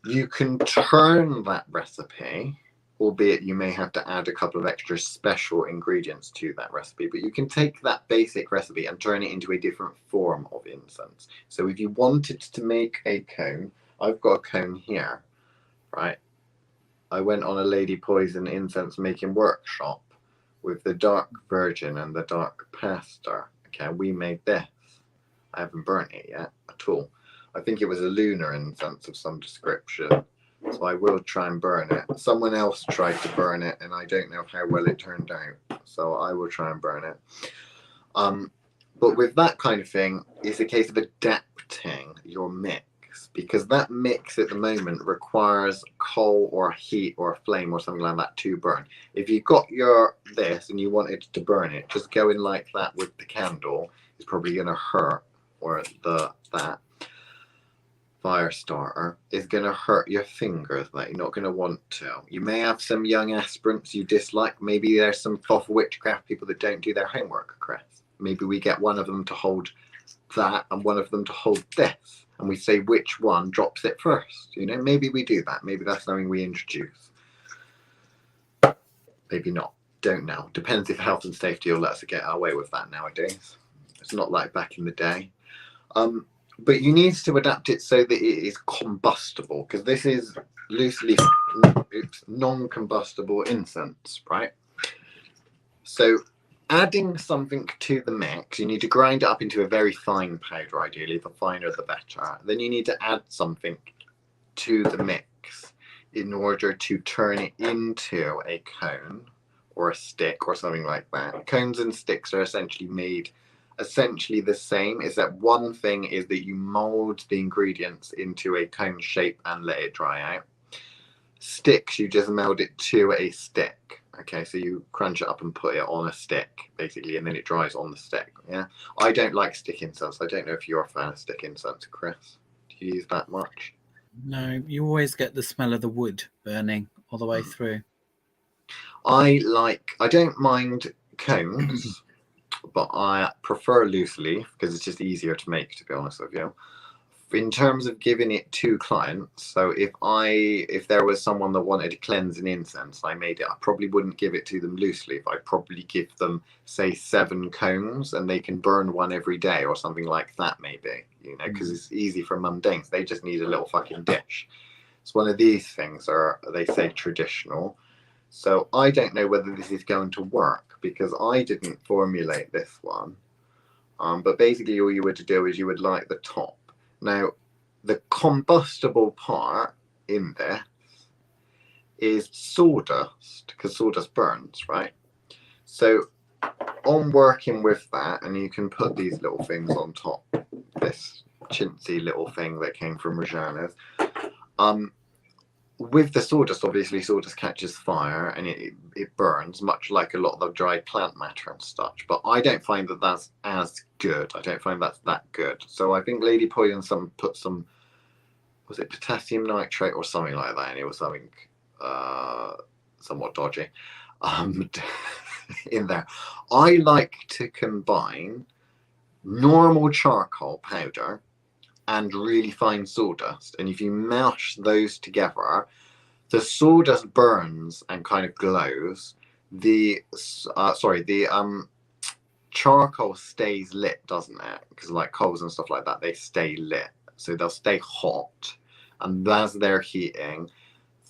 you can turn that recipe, albeit you may have to add a couple of extra special ingredients to that recipe, but you can take that basic recipe and turn it into a different form of incense. So if you wanted to make a cone, I've got a cone here, right? I went on a Lady Poison incense making workshop with the Dark Virgin and the Dark Pastor. Okay, we made this. I haven't burnt it yet at all. I think it was a lunar incense of some description, so I will try and burn it. Someone else tried to burn it, and I don't know how well it turned out, so I will try and burn it. But with that kind of thing, it's a case of adapting your mix, because that mix at the moment requires coal or heat or a flame or something like that to burn. If you got this and you wanted to burn it, just going like that with the candle is probably going to hurt, or that fire starter is going to hurt your fingers. That you're not going to want to. You may have some young aspirants you dislike. Maybe there's some Thoth Witchcraft people that don't do their homework, Chris. Maybe we get one of them to hold that and one of them to hold this, and we say which one drops it first. Maybe we do that. Maybe that's something we introduce. Maybe not. Don't know. Depends if health and safety will let us get away with that nowadays. It's not like back in the day. But you need to adapt it so that it is combustible, because this is loosely non-combustible incense, right? So adding something to the mix, you need to grind it up into a very fine powder, ideally. The finer the better. Then you need to add something to the mix in order to turn it into a cone or a stick or something like that. Cones and sticks are essentially made essentially the same, is that one thing is that you mold the ingredients into a cone shape and let it dry out. Sticks, you just meld it to a stick. Okay, so you crunch it up and put it on a stick, basically, and then it dries on the stick. Yeah, I don't like stick incense. I don't know if you're a fan of stick incense, Chris. Do you use that much? No, you always get the smell of the wood burning all the way through. I don't mind cones, but I prefer loose leaf because it's just easier to make, to be honest with you. in terms of giving it to clients, so if there was someone that wanted to cleanse an incense, I made it, I probably wouldn't give it to them loose leaf. I'd probably give them, say, 7 cones, and they can burn one every day or something like that, maybe, you know, because it's easy for mundanes. They just need a little fucking dish. It's one of these things, or they say traditional. So I don't know whether this is going to work because I didn't formulate this one. But basically all you would do is you would light the top. Now, the combustible part in this is sawdust, because sawdust burns, right? So on working with that, and you can put these little things on top, this chintzy little thing that came from Regina's, with the sawdust, obviously sawdust catches fire and it burns, much like a lot of the dried plant matter and such, but I don't find that that's as good. I don't find that's that good. So I think Lady Poison put some, was it potassium nitrate or something like that, and it was something somewhat dodgy in there. I like to combine normal charcoal powder and really fine sawdust, and if you mash those together, the sawdust burns and kind of glows. The charcoal stays lit, doesn't it? Because like coals and stuff like that, they stay lit, so they'll stay hot, and as they're heating,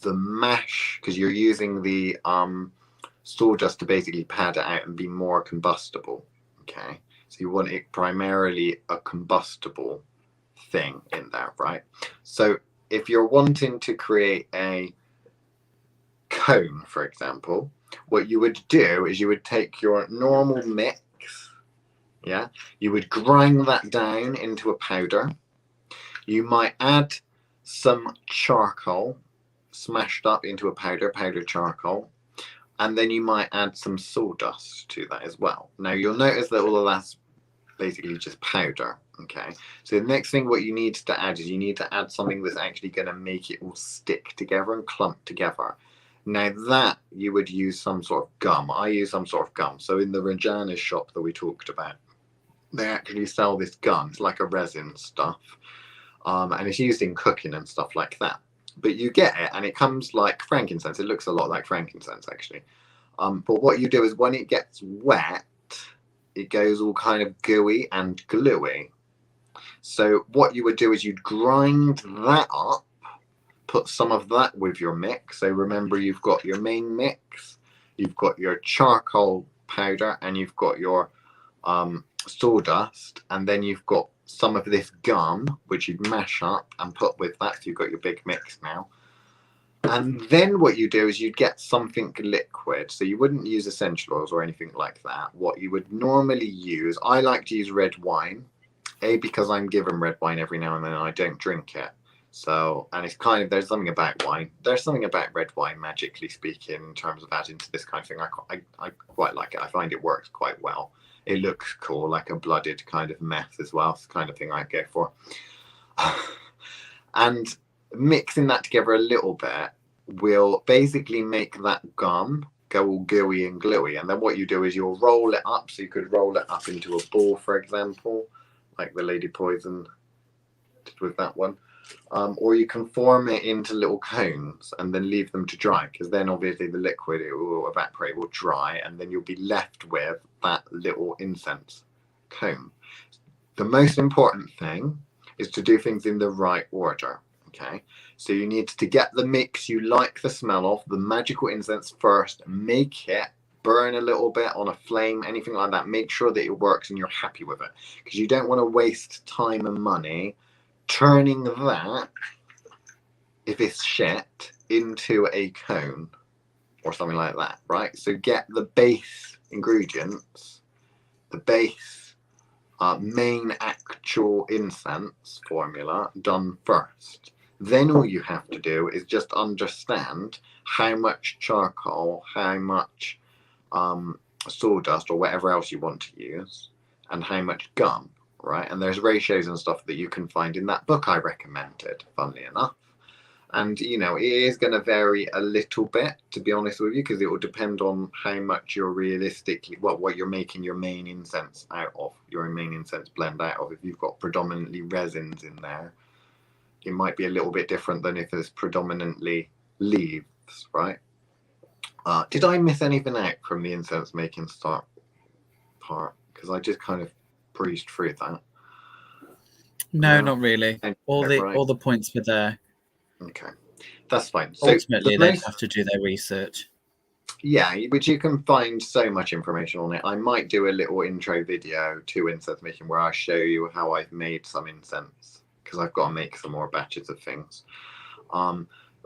the mash, because you're using the sawdust to basically pad it out and be more combustible. Okay, so you want it primarily a combustible thing in there, right? So if you're wanting to create a cone, for example, what you would do is you would take your normal mix, yeah, you would grind that down into a powder. You might add some charcoal smashed up into a powdered charcoal, and then you might add some sawdust to that as well. Now you'll notice that all of that's basically just powder. Okay, so the next thing what you need to add is you need to add something that's actually going to make it all stick together and clump together. Now that you would use some sort of gum. I use some sort of gum. So in the Regina's shop that we talked about, they actually sell this gum. It's like a resin stuff, and it's used in cooking and stuff like that. But you get it, and it comes like frankincense. It looks a lot like frankincense, actually. But what you do is when it gets wet, it goes all kind of gooey and gluey. So what you would do is you'd grind that up, put some of that with your mix. So remember, you've got your main mix, you've got your charcoal powder, and you've got your sawdust, and then you've got some of this gum, which you'd mash up and put with that. So you've got your big mix now. And then what you do is you'd get something liquid. So you wouldn't use essential oils or anything like that. What you would normally use, I like to use red wine. Because I'm given red wine every now and then, I don't drink it. So, and it's kind of, there's something about wine. There's something about red wine, magically speaking, in terms of adding to this kind of thing. I quite like it. I find it works quite well. It looks cool, like a blooded kind of meth as well. It's the kind of thing I go for. And mixing that together a little bit will basically make that gum go all gooey and gluey. And then what you do is you'll roll it up. So you could roll it up into a ball, for example, like the Lady Poison did with that one. Or you can form it into little cones and then leave them to dry, because then obviously the liquid, it will evaporate, will dry, and then you'll be left with that little incense cone. The most important thing is to do things in the right order. Okay, so you need to get the mix you like the smell of, the magical incense first, make it burn a little bit on a flame, anything like that. Make sure that it works and you're happy with it, because you don't want to waste time and money turning that, if it's shit, into a cone or something like that, right? So get the base ingredients, the base main actual incense formula done first. Then all you have to do is just understand how much charcoal, how much sawdust or whatever else you want to use, and how much gum, right? And there's ratios and stuff that you can find in that book I recommended, funnily enough. And you know, it is going to vary a little bit, to be honest with you, because it will depend on how much you're realistically, what you're making your main incense out of, your main incense blend out of. If you've got predominantly resins in there, it might be a little bit different than if it's predominantly leaves, right? Did I miss anything out from the incense making start part? Because I just kind of breezed through that. No, not really. Right. All the points were there. Okay, that's fine. So ultimately, they'd have to do their research. Yeah, which you can find so much information on it. I might do a little intro video to incense making where I show you how I've made some incense, because I've got to make some more batches of things.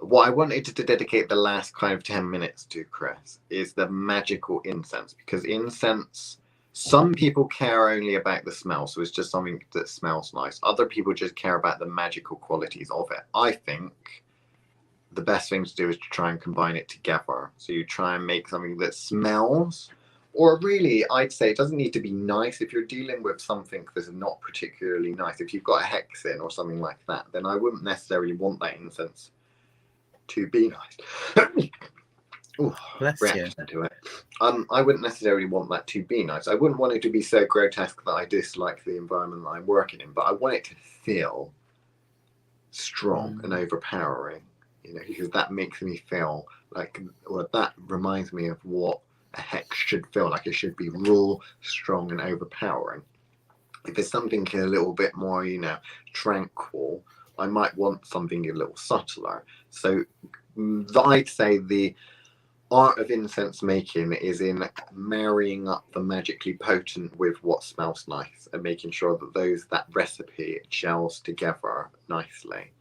What I wanted to dedicate the last kind of 10 minutes to, Chris, is the magical incense, because incense, some people care only about the smell, so it's just something that smells nice. Other people just care about the magical qualities of it. I think the best thing to do is to try and combine it together. So you try and make something that smells, or really, I'd say it doesn't need to be nice. If you're dealing with something that's not particularly nice, if you've got a hexen or something like that, then I wouldn't necessarily want that incense to be nice. Ooh, Bless reaction you. to it. I wouldn't necessarily want that to be nice. I wouldn't want it to be so grotesque that I dislike the environment that I'm working in, but I want it to feel strong and overpowering, you know, because that makes me feel like, well, that reminds me of what a hex should feel like. It should be raw, strong, and overpowering. If it's something a little bit more, you know, tranquil, I might want something a little subtler. So I'd say the art of incense making is in marrying up the magically potent with what smells nice and making sure that that recipe gels together nicely,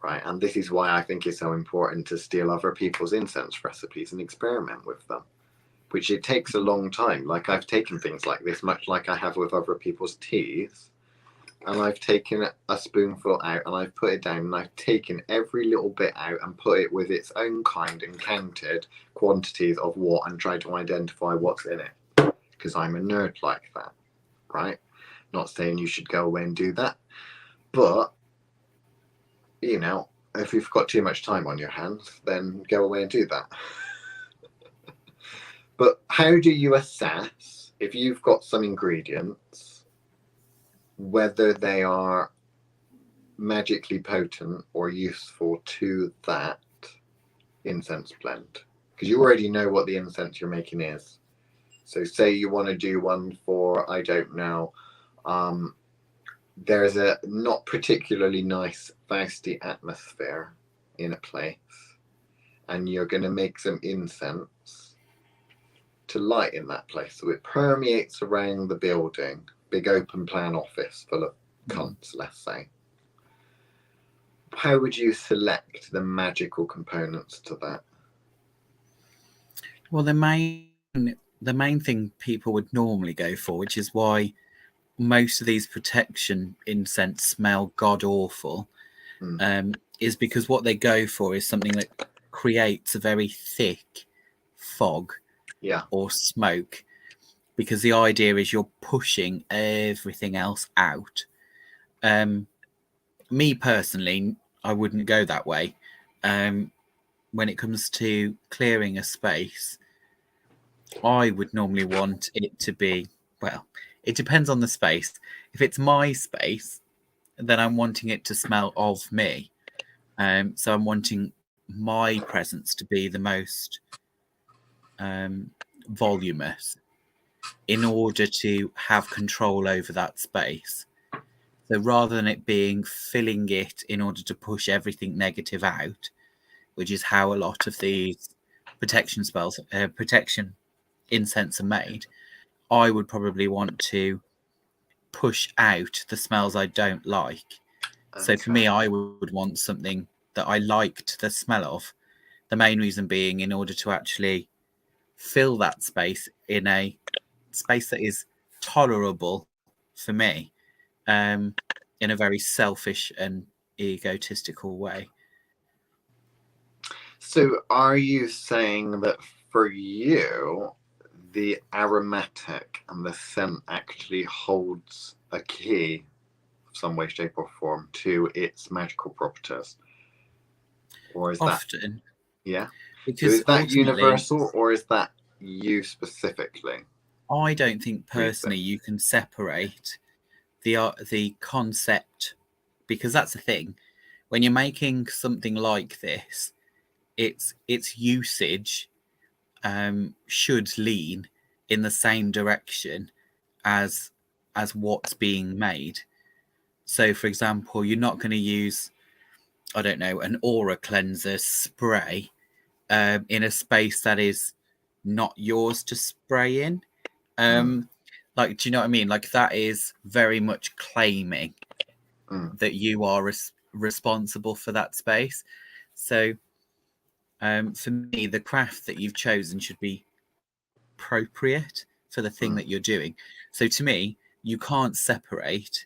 right? And this is why I think it's so important to steal other people's incense recipes and experiment with them, which it takes a long time. Like, I've taken things like this, much like I have with other people's teas, and I've taken a spoonful out and I've put it down, and I've taken every little bit out and put it with its own kind and counted quantities of what and tried to identify what's in it, because I'm a nerd like that, right? Not saying you should go away and do that, but, you know, if you've got too much time on your hands, then go away and do that. But how do you assess, if you've got some ingredients, whether they are magically potent or useful to that incense blend? Because you already know what the incense you're making is. So say you want to do one for, I don't know, there's a not particularly nice Fausty atmosphere in a place, and you're going to make some incense to light in that place, so it permeates around the building. Big open plan office full of cunts, let's say. How would you select the magical components to that? Well, the main thing people would normally go for, which is why most of these protection incense smell god awful, is because what they go for is something that creates a very thick fog, or smoke, because the idea is you're pushing everything else out. Me personally, I wouldn't go that way. When it comes to clearing a space, I would normally want it to be, well, it depends on the space. If it's my space, then I'm wanting it to smell of me. So I'm wanting my presence to be the most voluminous in order to have control over that space. So rather than it being filling it in order to push everything negative out, which is how a lot of these protection spells, protection incense are made, I would probably want to push out the smells I don't like. Okay. So for me, I would want something that I liked the smell of. The main reason being in order to actually fill that space in a space that is tolerable for me, in a very selfish and egotistical way. So are you saying that for you, the aromatic and the scent actually holds a key of some way, shape, or form to its magical properties? Or is often that, yeah? Because so is that universal, or is that you specifically? I don't think personally you can separate the concept, because that's the thing. when you're making something like this, its usage should lean in the same direction as what's being made. So, for example, you're not going to use, I don't know, an aura cleanser spray in a space that is not yours to spray in. Like, do you know what I mean? Like, that is very much claiming that you are responsible for that space. So, for me, the craft that you've chosen should be appropriate for the thing that you're doing. So, to me, you can't separate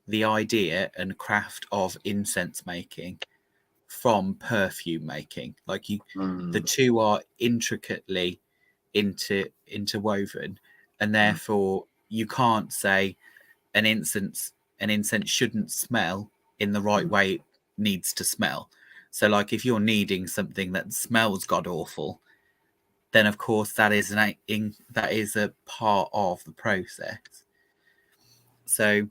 the idea and craft of incense making from perfume making. Like, the two are intricately interwoven, and therefore you can't say an incense shouldn't smell in the right way it needs to smell. So, like, if you're needing something that smells god awful, then of course that is a part of the process. So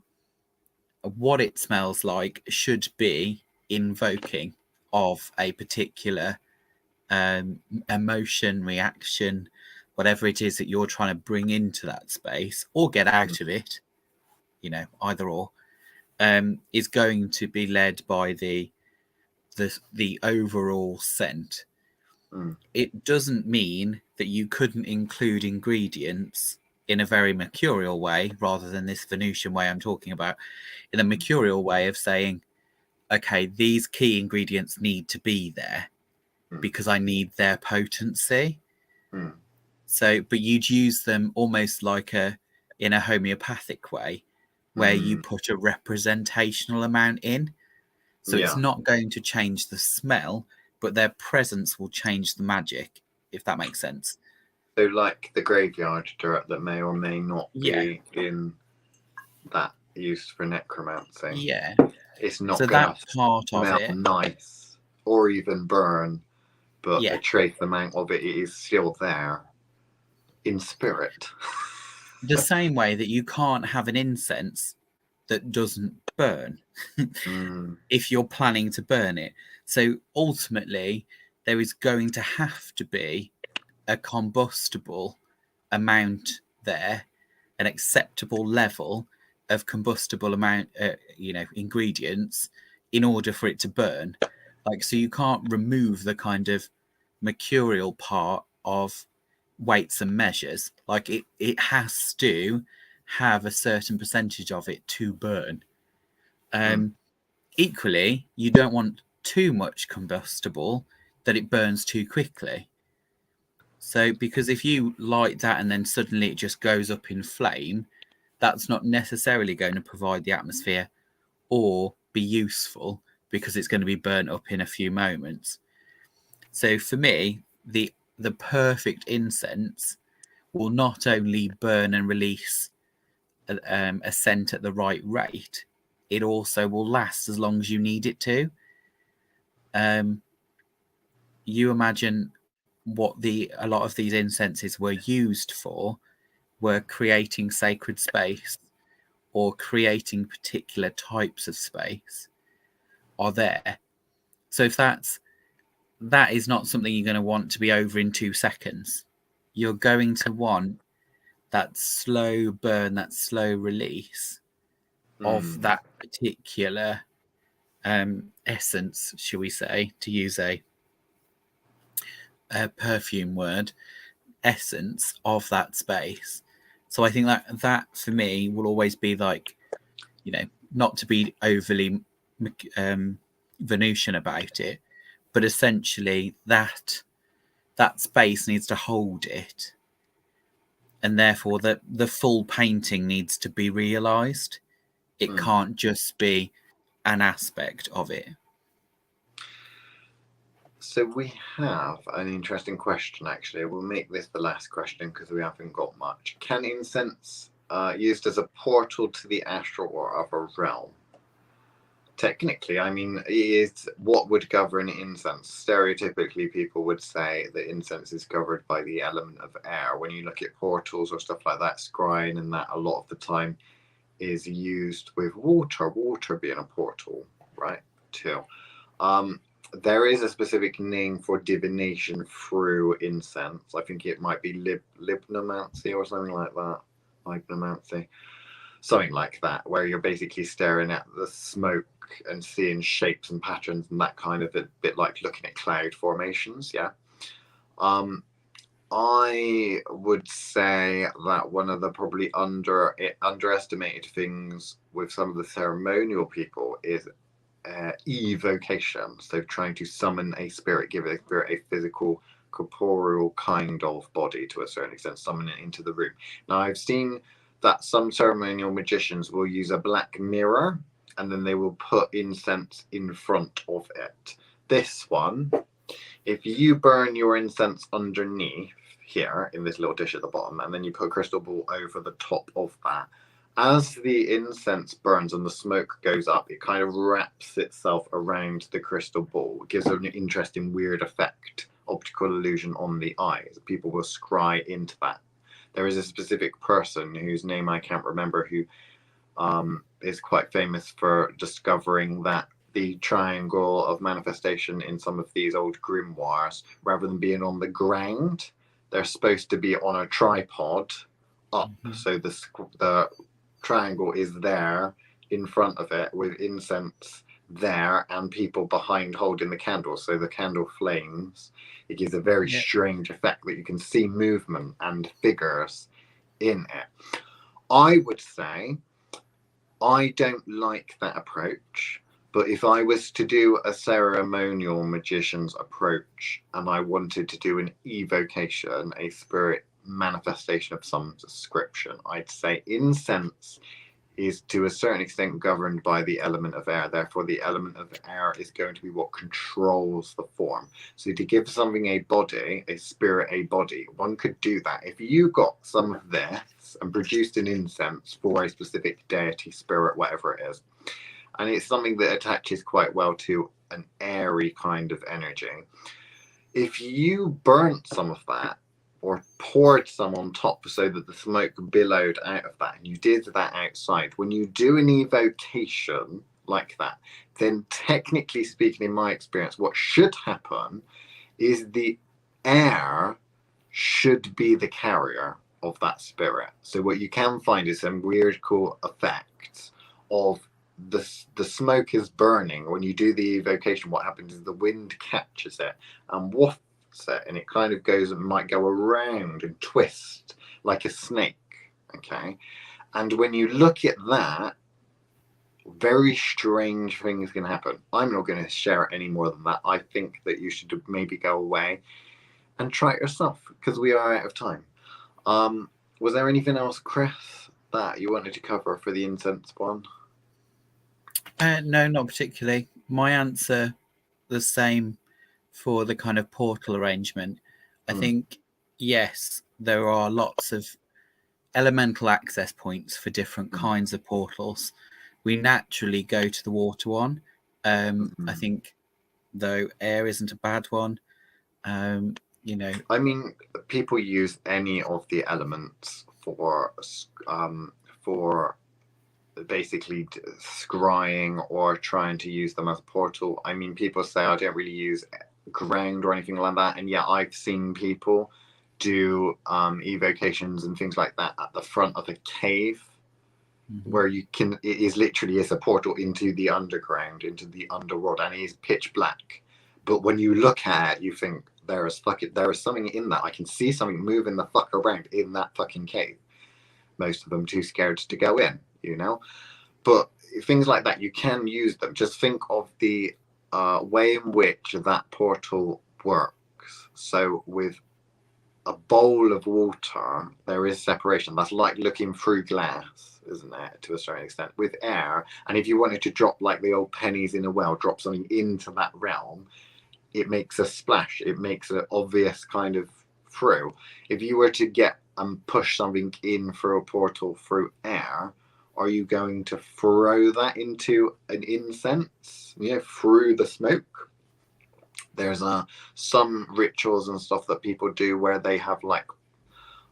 what it smells like should be invoking of a particular emotion, reaction, whatever it is that you're trying to bring into that space or get out of it, either or, is going to be led by the overall scent. It doesn't mean that you couldn't include ingredients in a very mercurial way, rather than this Venusian way I'm talking about, in a mercurial way of saying, okay, these key ingredients need to be there because I need their potency. So, but you'd use them almost like in a homeopathic way, where you put a representational amount in. So it's not going to change the smell, but their presence will change the magic, if that makes sense. So, like the graveyard dirt that may or may not be in that used for necromancy. Yeah. It's not so going that to part of smell it, nice or even burn, but Yeah. a trace amount of it is still there in spirit. the same way that you can't have an incense that doesn't burn if you're planning to burn it. So ultimately, there is going to have to be a combustible amount there, an acceptable level of combustible amount, ingredients, in order for it to burn. Like, so you can't remove the kind of mercurial part of weights and measures. Like, it has to have a certain percentage of it to burn. Equally, you don't want too much combustible that it burns too quickly. So, because if you light that and then suddenly it just goes up in flame, that's not necessarily going to provide the atmosphere or be useful, because it's going to be burnt up in a few moments. So for me, the perfect incense will not only burn and release a scent at the right rate, it also will last as long as you need it to. You imagine what a lot of these incenses were used for, were creating sacred space or creating particular types of space are there. So if that is not something you're going to want to be over in 2 seconds, you're going to want that slow burn, that slow release of that particular essence, shall we say, to use a perfume word, essence of that space. So I think that for me will always be like, not to be overly Venusian about it, but essentially that space needs to hold it, and therefore the full painting needs to be realized. It can't just be an aspect of it. So we have an interesting question, actually. We'll make this the last question because we haven't got much. Can incense used as a portal to the astral or other realm? Technically, I mean, is what would govern incense? Stereotypically, people would say that incense is covered by the element of air. When you look at portals or stuff like that, scrying and that, a lot of the time is used with water being a portal, right, too. There is a specific name for divination through incense. I think it might be libnomancy or something like that. Libnomancy. Something like that, where you're basically staring at the smoke and seeing shapes and patterns and that kind of a bit like looking at cloud formations. Yeah. I would say that one of the probably underestimated things with some of the ceremonial people is evocation. So trying to summon a spirit, give a spirit a physical, corporeal kind of body to a certain extent, summon it into the room. Now, I've seen that some ceremonial magicians will use a black mirror and then they will put incense in front of it. This one, if you burn your incense underneath here in this little dish at the bottom, and then you put a crystal ball over the top of that, as the incense burns and the smoke goes up, it kind of wraps itself around the crystal ball. It gives an interesting, weird effect, optical illusion on the eyes. People will scry into that. There is a specific person whose name I can't remember who is quite famous for discovering that the triangle of manifestation in some of these old grimoires, rather than being on the ground, they're supposed to be on a tripod up. So the triangle is there in front of it with incense there and people behind holding the candle. So the candle flames. It gives a very strange effect that you can see movement and figures in it. I would say I don't like that approach. But if I was to do a ceremonial magician's approach and I wanted to do an evocation, a spirit manifestation of some description, I'd say incense is to a certain extent governed by the element of air. Therefore, the element of air is going to be what controls the form. So to give something a body, a spirit a body, one could do that. If you got some of this and produced an incense for a specific deity, spirit, whatever it is, and it's something that attaches quite well to an airy kind of energy. If you burnt some of that or poured some on top so that the smoke billowed out of that, and you did that outside, when you do an evocation like that, then technically speaking, in my experience, what should happen is the air should be the carrier of that spirit. So what you can find is some weird, cool effects of the smoke is burning. When you do the evocation, what happens is the wind catches it and wafts it, and it kind of goes and might go around and twist like a snake. Okay, and when you look at that, very strange things can happen. I'm not going to share it any more than that. I think that you should maybe go away and try it yourself because we are out of time. Was there anything else, Chris, that you wanted to cover for the incense one? No, not particularly. My answer, the same for the kind of portal arrangement. I think, yes, there are lots of elemental access points for different kinds of portals. We naturally go to the water one. I think, though, air isn't a bad one. You know, I mean, people use any of the elements for basically scrying or trying to use them as a portal. I mean, people say I don't really use ground or anything like that, and yeah, I've seen people do evocations and things like that at the front of a cave where you can, it is literally is a portal into the underground, into the underworld, and it is pitch black. But when you look at it, you think there is something in that. I can see something moving the fuck around in that fucking cave. Most of them too scared to go in, you know. But things like that, you can use them. Just think of the way in which that portal works. So with a bowl of water, there is separation. That's like looking through glass, isn't it, to a certain extent? With air, and if you wanted to drop like the old pennies in a well, drop something into that realm, it makes a splash. It makes an obvious kind of through. If you were to get and push something in through a portal through air, are you going to throw that into an incense, you know, through the smoke? There's some rituals and stuff that people do where they have like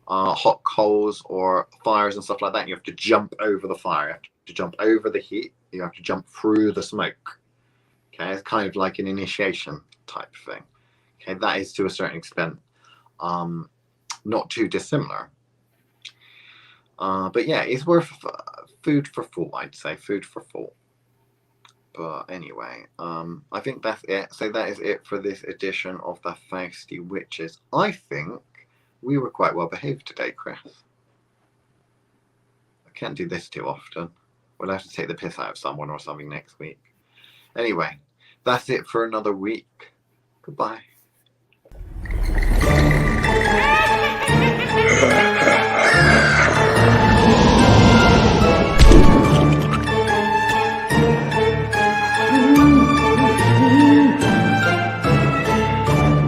hot coals or fires and stuff like that. And you have to jump over the fire, you have to jump over the heat, you have to jump through the smoke. Okay, it's kind of like an initiation type thing. Okay, that is to a certain extent not too dissimilar. But yeah, it's worth food for thought, I'd say. Food for thought. But anyway, I think that's it. So that is it for this edition of the Fausty Witches. I think we were quite well behaved today, Chris. I can't do this too often. We'll have to take the piss out of someone or something next week. Anyway, that's it for another week. Goodbye.